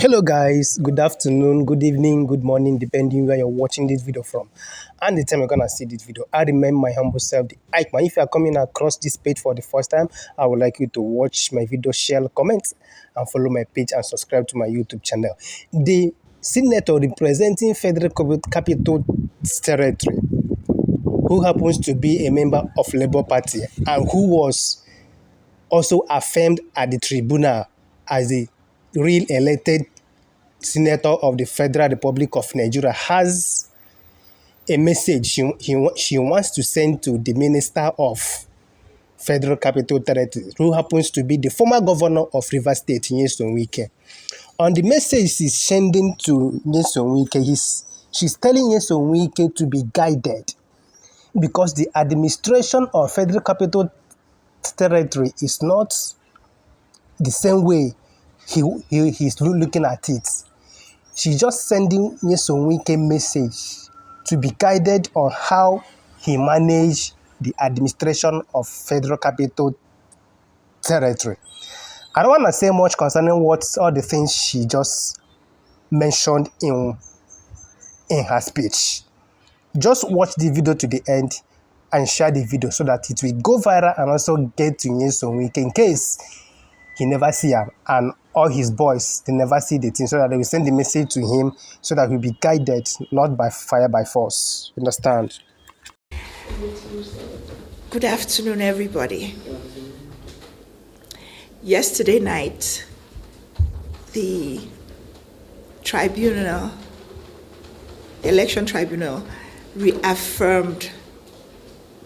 Hello guys, good afternoon, good evening, good morning, depending where you're watching this video from and the time you're gonna see this video. I remember my humble self, the Ike man. If you are coming across this page for the first time, I would like you to watch my video, share, comment, and follow my page and subscribe to my YouTube channel. The senator representing Federal Capital Territory, who happens to be a member of Labour Party and who was also affirmed at the tribunal as the real elected senator of the Federal Republic of Nigeria, has a message she wants to send to the Minister of Federal Capital Territory, who happens to be the former governor of Rivers State, Nyesom Wike. On the message she's sending to Nyesom Wike, she's telling Nyesom Wike to be guided because the administration of Federal Capital Territory is not the same way he's looking at it. She's just sending Nyesom Wike a message to be guided on how he managed the administration of Federal Capital Territory. I don't want to say much concerning all the things she just mentioned in her speech. Just watch the video to the end and share the video so that it will go viral and also get to Nyesom Wike in case he never see him and all his boys, they never see the thing, so that they will send the message to him so that he'll be guided, not by fire, by force. Understand? Good afternoon, everybody. Yesterday night, the election tribunal, reaffirmed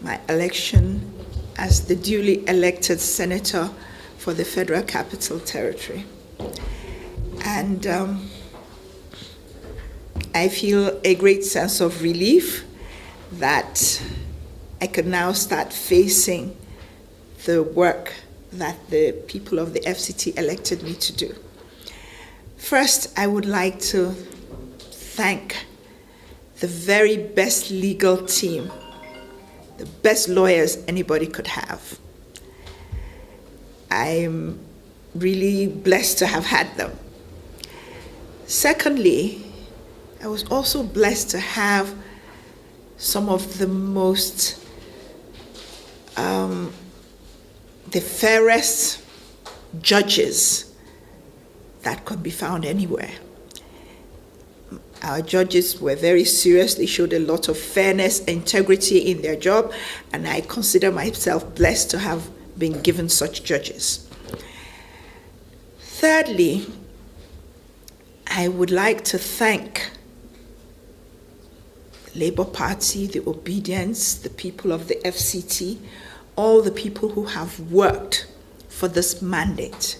my election as the duly elected senator for the Federal Capital Territory. And I feel a great sense of relief that I can now start facing the work that the people of the FCT elected me to do. First, I would like to thank the very best legal team, the best lawyers anybody could have. I'm really blessed to have had them. Secondly, I was also blessed to have some of the most, the fairest judges that could be found anywhere. Our judges were very serious. They showed a lot of fairness, integrity in their job, and I consider myself blessed to have been given such judges. Thirdly, I would like to thank the Labour Party, the Obedience, the people of the FCT, all the people who have worked for this mandate,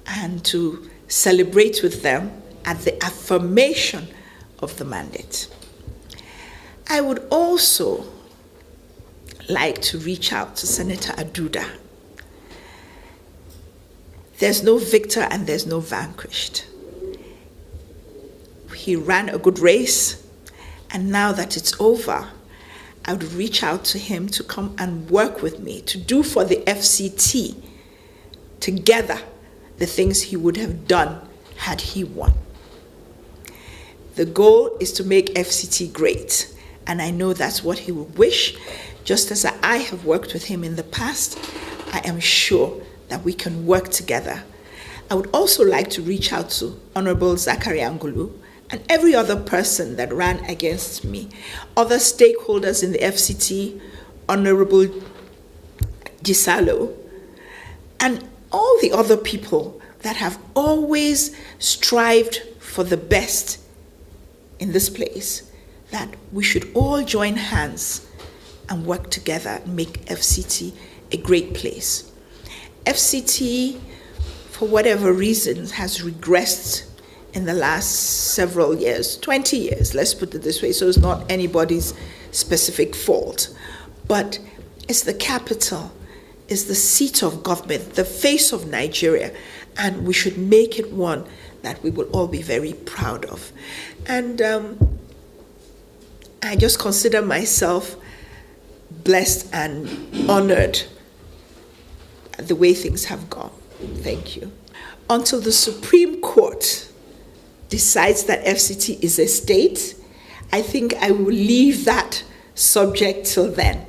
and to celebrate with them at the affirmation of the mandate. I would also like to reach out to Senator Aduda. There's no victor and there's no vanquished. He ran a good race, and now that it's over, I would reach out to him to come and work with me, to do for the FCT together the things he would have done had he won. The goal is to make FCT great, and I know that's what he would wish. Just as I have worked with him in the past, I am sure that we can work together. I would also like to reach out to Honorable Zachary Angulu and every other person that ran against me, other stakeholders in the FCT, Honorable Gisalo, and all the other people that have always strived for the best in this place, that we should all join hands and work together and make FCT a great place. FCT, for whatever reason, has regressed in the last several years, 20 years, let's put it this way, so it's not anybody's specific fault. But it's the capital, it's the seat of government, the face of Nigeria, and we should make it one that we will all be very proud of. And I just consider myself blessed and honored the way things have gone. Thank you. Until the Supreme Court decides that FCT is a state, I think I will leave that subject till then.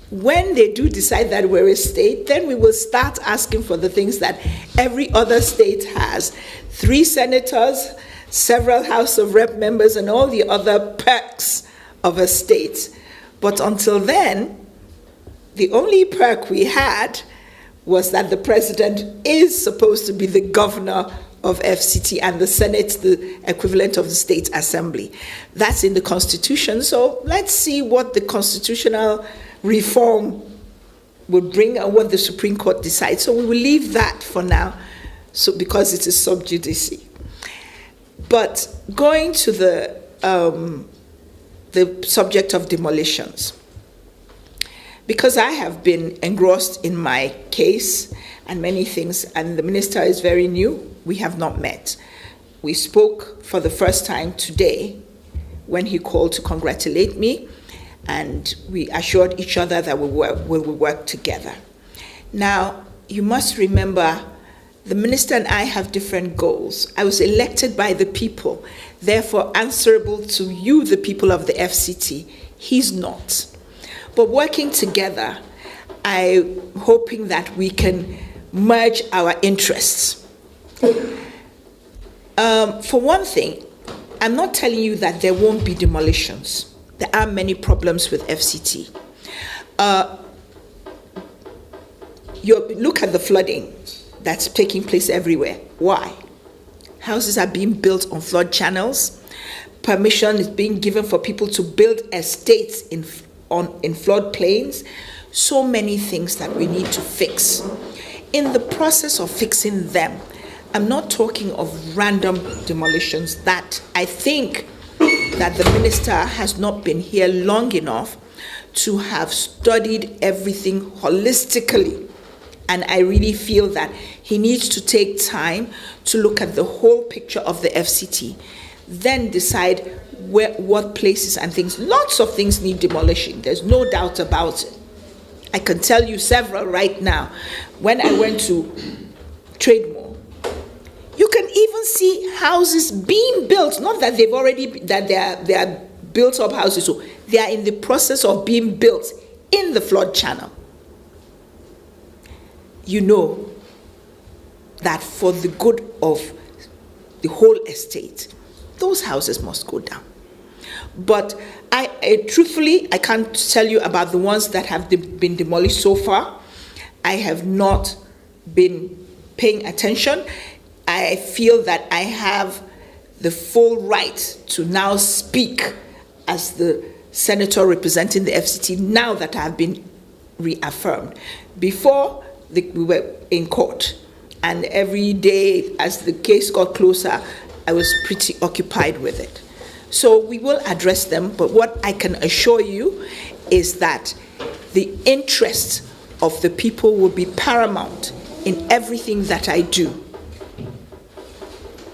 When they do decide that we're a state, then we will start asking for the things that every other state has. 3 senators, several House of Rep members, and all the other perks of a state. But until then, the only perk we had was that the president is supposed to be the governor of FCT and the Senate, the equivalent of the state assembly. That's in the Constitution. So let's see what the constitutional reform would bring and what the Supreme Court decides. So we will leave that for now, so because it is sub judice. But going to the subject of demolitions, because I have been engrossed in my case and many things, and the minister is very new, we have not met. We spoke for the first time today when he called to congratulate me, and we assured each other that we will work together. Now, you must remember, the minister and I have different goals. I was elected by the people, therefore answerable to you, the people of the FCT. He's not. But working together, I'm hoping that we can merge our interests. For one thing, I'm not telling you that there won't be demolitions. There are many problems with FCT. Look at the flooding that's taking place everywhere. Why? Houses are being built on flood channels. Permission is being given for people to build estates in floodplains. So many things that we need to fix. In the process of fixing them, I'm not talking of random demolitions that I think that the minister has not been here long enough to have studied everything holistically. And I really feel that he needs to take time to look at the whole picture of the FCT, then decide what places and things. Lots of things need demolishing. There's no doubt about it. I can tell you several right now. When I went to Trade Mall, you can even see houses being built. Not that they've already, that they are built up houses. So they are in the process of being built in the flood channel. You know that for the good of the whole estate, those houses must go down. But truthfully, I can't tell you about the ones that have been demolished so far. I have not been paying attention. I feel that I have the full right to now speak as the senator representing the FCT now that I have been reaffirmed. Before, we were in court, and every day as the case got closer, I was pretty occupied with it. So we will address them, but what I can assure you is that the interest of the people will be paramount in everything that I do.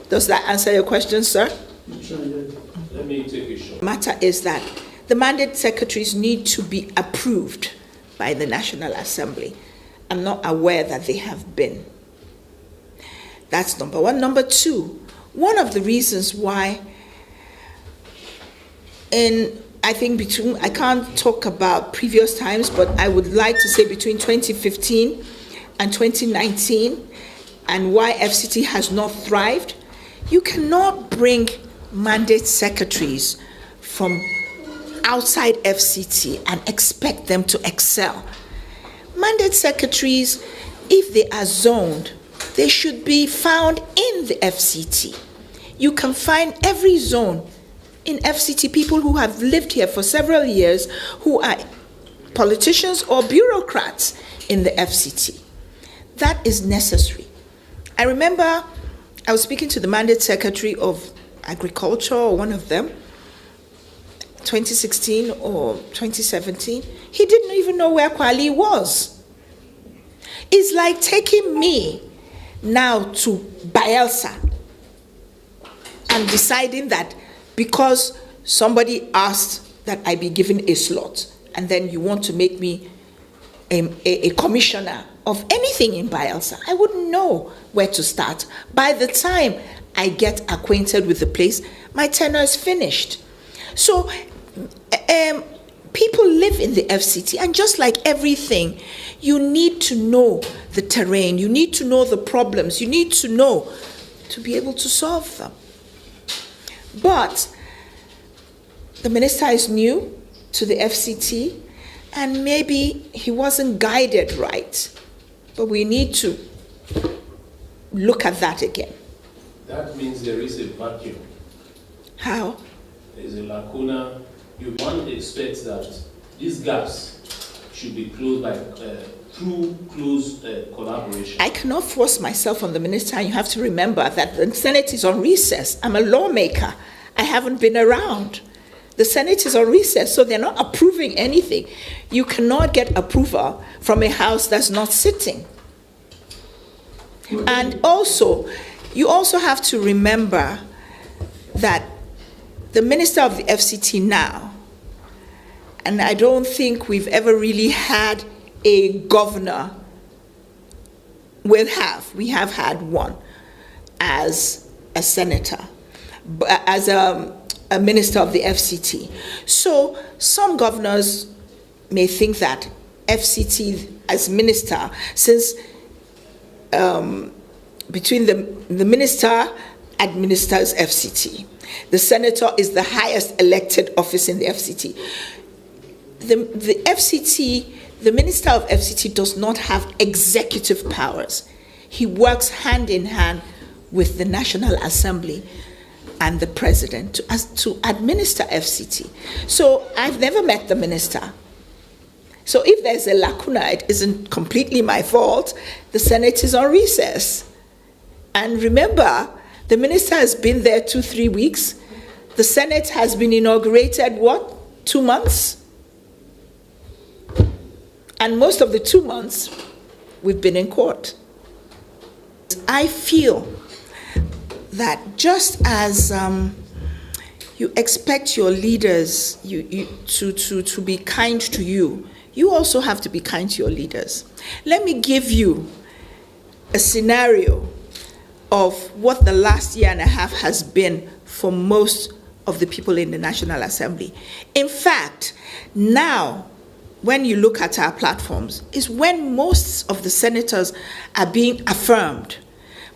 Does that answer your question, sir? Let me take a shot. Matter is that the mandate secretaries need to be approved by the National Assembly. I'm not aware that they have been. That's number one. Number two, one of the reasons why, I think I can't talk about previous times, but I would like to say between 2015 and 2019, and why FCT has not thrived, you cannot bring mandate secretaries from outside FCT and expect them to excel. Mandate secretaries, if they are zoned, they should be found in the FCT. You can find every zone in FCT people who have lived here for several years, who are politicians or bureaucrats in the FCT. That is necessary. I remember I was speaking to the mandate secretary of Agriculture, or one of them, 2016 or 2017. He didn't even know where Kwali was. It's like taking me now to Bielsa and deciding that because somebody asked that I be given a slot, and then you want to make me a commissioner of anything in Bielsa, I wouldn't know where to start. By the time I get acquainted with the place, my tenure is finished. So people live in the FCT, and just like everything, you need to know the terrain, you need to know the problems, you need to know to be able to solve them. But the minister is new to the FCT, and maybe he wasn't guided right. But we need to look at that again. That means there is a vacuum. How? There is a lacuna. One expects that these gaps should be closed by through close collaboration. I cannot force myself on the minister, and you have to remember that the Senate is on recess. I'm a lawmaker. I haven't been around. The Senate is on recess, so they're not approving anything. You cannot get approval from a house that's not sitting. And also, you also have to remember that the minister of the FCT now, and I don't think we've ever really had a governor. We have had one as a senator, as a minister of the FCT. So some governors may think that FCT as minister, since between the minister administers FCT, the senator is the highest elected office in the FCT. The FCT, the minister of FCT does not have executive powers. He works hand in hand with the National Assembly and the president to administer FCT. So I've never met the minister. So if there's a lacuna, it isn't completely my fault. The Senate is on recess. And remember, the minister has been there 2-3 weeks. The Senate has been inaugurated, 2 months? And most of the 2 months, we've been in court. I feel that just as you expect your leaders to be kind to you, you also have to be kind to your leaders. Let me give you a scenario of what the last year and a half has been for most of the people in the National Assembly. In fact, now, when you look at our platforms, is when most of the senators are being affirmed.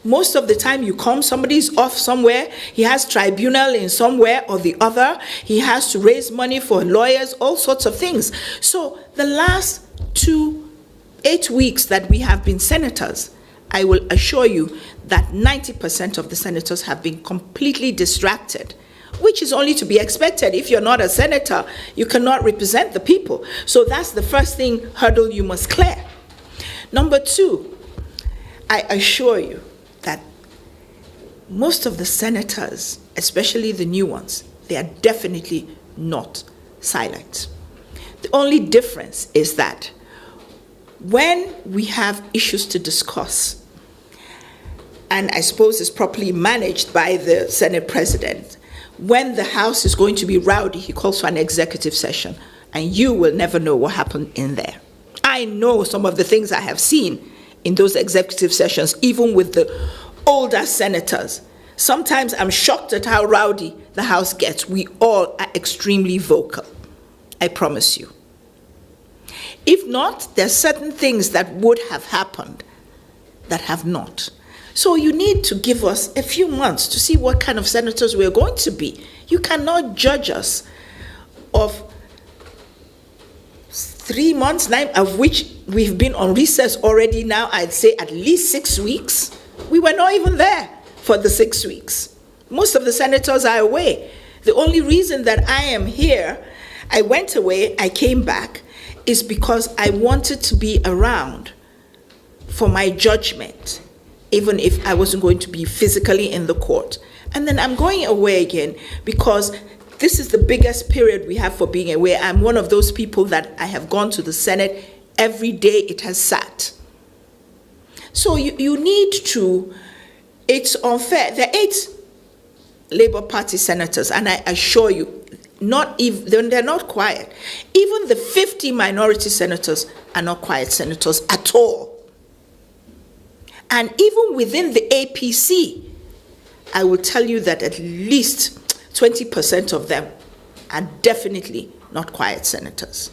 Most of the time you come, somebody's off somewhere, he has tribunal in somewhere or the other, he has to raise money for lawyers, all sorts of things. So the last 8 weeks that we have been senators, I will assure you that 90% of the senators have been completely distracted, which is only to be expected. If you're not a senator, you cannot represent the people. So that's the first hurdle you must clear. Number 2, I assure you that most of the senators, especially the new ones, they are definitely not silent. The only difference is that when we have issues to discuss, and I suppose it's properly managed by the Senate President, when the House is going to be rowdy, he calls for an executive session, and you will never know what happened in there. I know some of the things I have seen in those executive sessions, even with the older senators. Sometimes I'm shocked at how rowdy the House gets. We all are extremely vocal, I promise you. If not, there's certain things that would have happened that have not. So you need to give us a few months to see what kind of senators we're going to be. You cannot judge us of 3 months, 9, of which we've been on recess already now, I'd say at least 6 weeks. We were not even there for the 6 weeks. Most of the senators are away. The only reason that I am here, I went away, I came back, is because I wanted to be around for my judgment, even if I wasn't going to be physically in the court. And then I'm going away again because this is the biggest period we have for being away. I'm one of those people that I have gone to the Senate every day it has sat. So you need to, it's unfair. There are 8 Labour Party senators, and I assure you, they're not quiet. Even the 50 minority senators are not quiet senators at all. And even within the APC, I will tell you that at least 20% of them are definitely not quiet senators.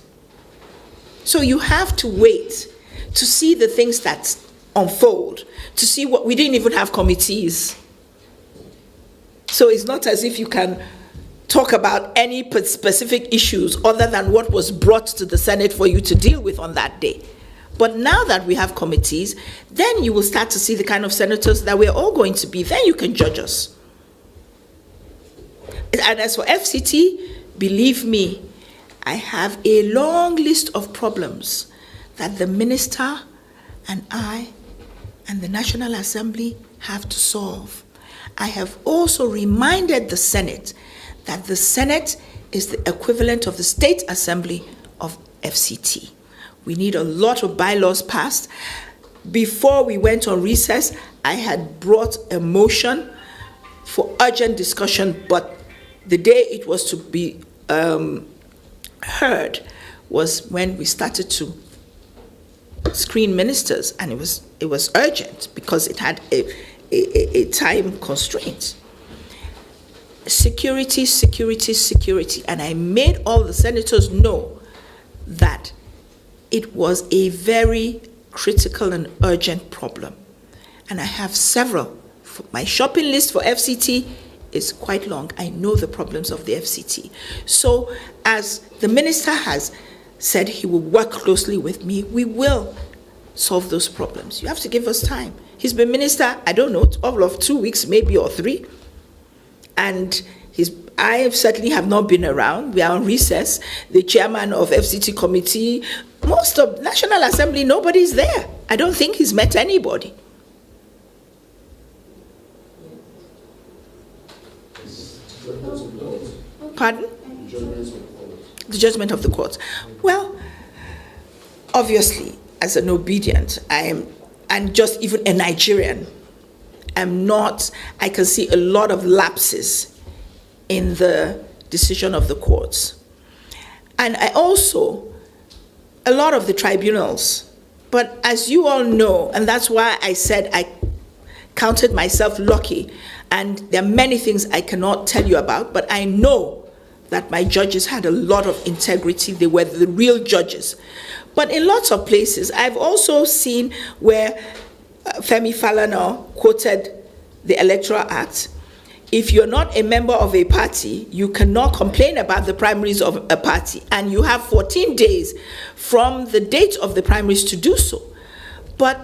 So you have to wait to see the things that unfold, to see what we didn't even have committees. So it's not as if you can talk about any specific issues other than what was brought to the Senate for you to deal with on that day. But now that we have committees, then you will start to see the kind of senators that we're all going to be. Then you can judge us. And as for FCT, believe me, I have a long list of problems that the minister and I and the National Assembly have to solve. I have also reminded the Senate that the Senate is the equivalent of the State Assembly of FCT. We need a lot of bylaws passed. Before we went on recess, I had brought a motion for urgent discussion, but the day it was to be heard was when we started to screen ministers, and it was urgent because it had a time constraint. Security, security, security. And I made all the senators know that it was a very critical and urgent problem. And I have several. My shopping list for FCT is quite long. I know the problems of the FCT. So as the minister has said he will work closely with me, we will solve those problems. You have to give us time. He's been minister, I don't know, all of 2 weeks, maybe, or 3. And I certainly have not been around. We are on recess. The chairman of FCT committee, most of National Assembly, nobody's there. I don't think he's met anybody. Pardon? The judgment of the court. Well, obviously, as an obedient, and just even a Nigerian, I can see a lot of lapses in the decision of the courts. And I also, a lot of the tribunals, but as you all know, and that's why I said I counted myself lucky, and there are many things I cannot tell you about, but I know that my judges had a lot of integrity. They were the real judges. But in lots of places, I've also seen where Femi Falana quoted the Electoral Act. If you're not a member of a party, you cannot complain about the primaries of a party, and you have 14 days from the date of the primaries to do so. But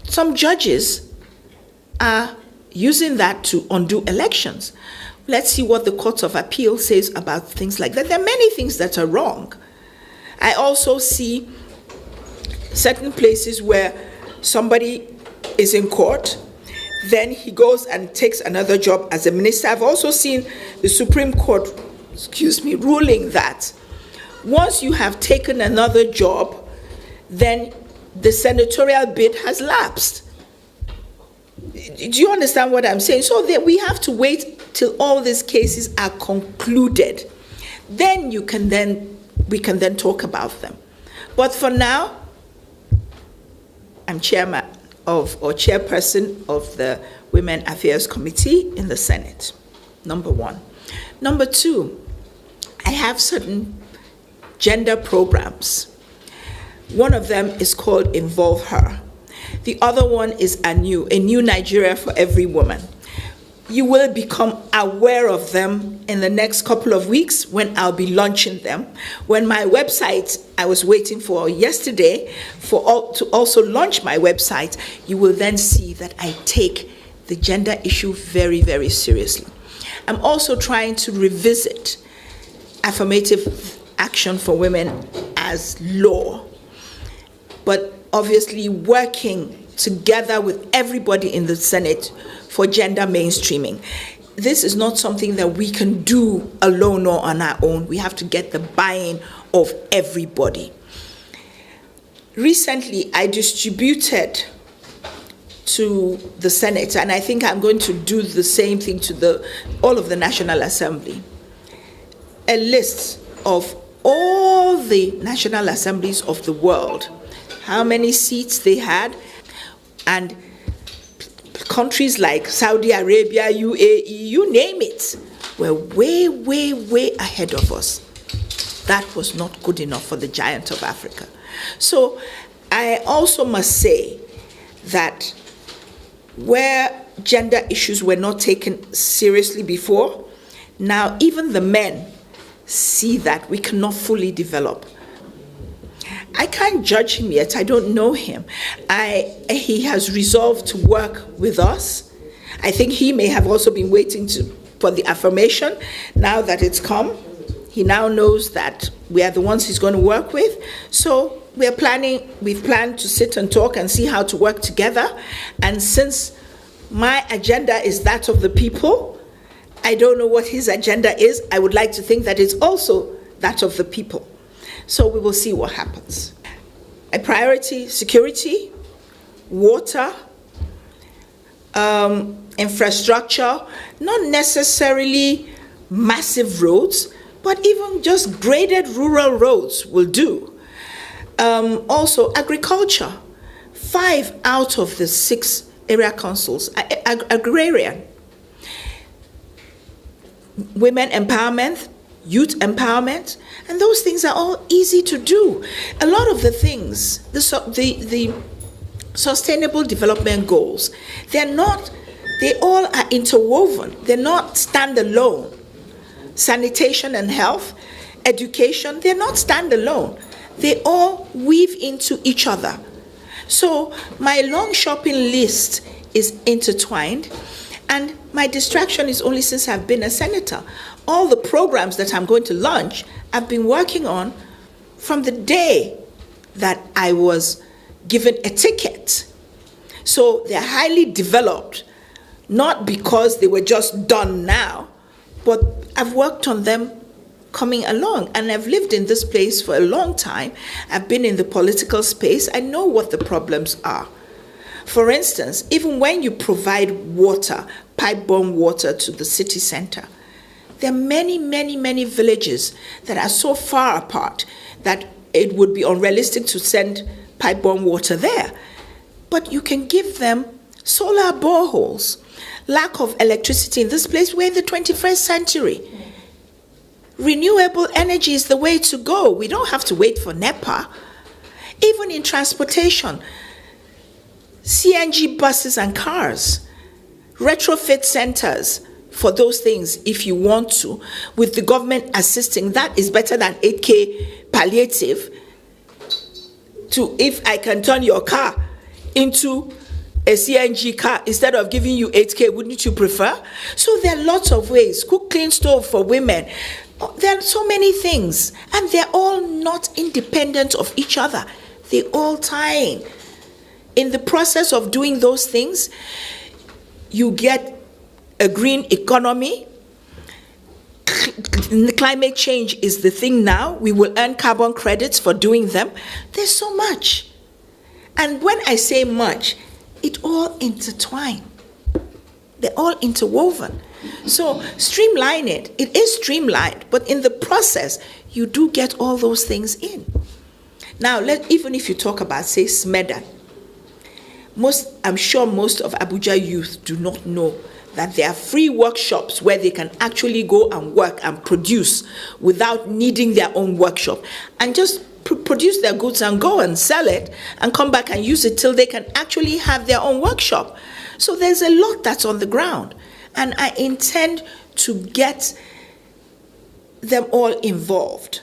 some judges are using that to undo elections. Let's see what the Court of Appeal says about things like that. There are many things that are wrong. I also see certain places where somebody is in court, then he goes and takes another job as a minister. I've also seen the Supreme Court, ruling that once you have taken another job, then the senatorial bid has lapsed. Do you understand what I'm saying? So that we have to wait till all these cases are concluded. Then we can then talk about them. But for now, I'm chairperson of the Women Affairs Committee in the Senate, number 1. Number 2, I have certain gender programs. One of them is called Involve Her. The other one is a new Nigeria for every woman. You will become aware of them in the next couple of weeks when I'll be launching them. When my website, I was waiting for yesterday to also launch my website, you will then see that I take the gender issue very, very seriously. I'm also trying to revisit affirmative action for women as law, but obviously working together with everybody in the Senate for gender mainstreaming. This is not something that we can do alone or on our own. We have to get the buy-in of everybody. Recently, I distributed to the Senate, and I think I'm going to do the same thing to all of the National Assembly, a list of all the National Assemblies of the world, how many seats they had, and countries like Saudi Arabia, UAE, you name it, were way, way, way ahead of us. That was not good enough for the giant of Africa. So I also must say that where gender issues were not taken seriously before, now even the men see that we cannot fully develop. I can't judge him yet. I don't know him. He has resolved to work with us. I think he may have also been waiting for the affirmation. Now that it's come, he now knows that we are the ones he's going to work with. So we've planned to sit and talk and see how to work together. And since my agenda is that of the people, I don't know what his agenda is. I would like to think that it's also that of the people. So we will see what happens. A priority, security, water, infrastructure, not necessarily massive roads, but even just graded rural roads will do. Also agriculture. 5 out of the 6 area councils are agrarian. Women empowerment, youth empowerment, and those things are all easy to do. A lot of the things, the sustainable development goals, they all are interwoven. They're not standalone. Sanitation and health, education, they're not standalone. They all weave into each other. So my long shopping list is intertwined, and my distraction is only since I've been a senator. All the programs that I'm going to launch, I've been working on from the day that I was given a ticket. So they're highly developed, not because they were just done now, but I've worked on them coming along, and I've lived in this place for a long time. I've been in the political space. I know what the problems are. For instance, even when you provide water, pipe-borne water to the city center, there are many, many, many villages that are so far apart that it would be unrealistic to send pipe-borne water there. But you can give them solar boreholes. Lack of electricity in this place, we're in the 21st century. Renewable energy is the way to go. We don't have to wait for NEPA. Even in transportation, CNG buses and cars, retrofit centers for those things if you want to, with the government assisting. That is better than 8K palliative to if I can turn your car into a CNG car instead of giving you 8K, wouldn't you prefer? So there are lots of ways. Cook, clean stove for women. There are so many things, and they're all not independent of each other. They all tie in. In the process of doing those things, you get a green economy. Climate change is the thing now. We will earn carbon credits for doing them. There's so much. And when I say much, it all intertwined. They're all interwoven. So streamline it. It is streamlined, but in the process, you do get all those things in. Now, even if you talk about, say, SMEDA, I'm sure most of Abuja youth do not know that there are free workshops where they can actually go and work and produce without needing their own workshop, and just produce their goods and go and sell it and come back and use it till they can actually have their own workshop. So there's a lot that's on the ground, and I intend to get them all involved.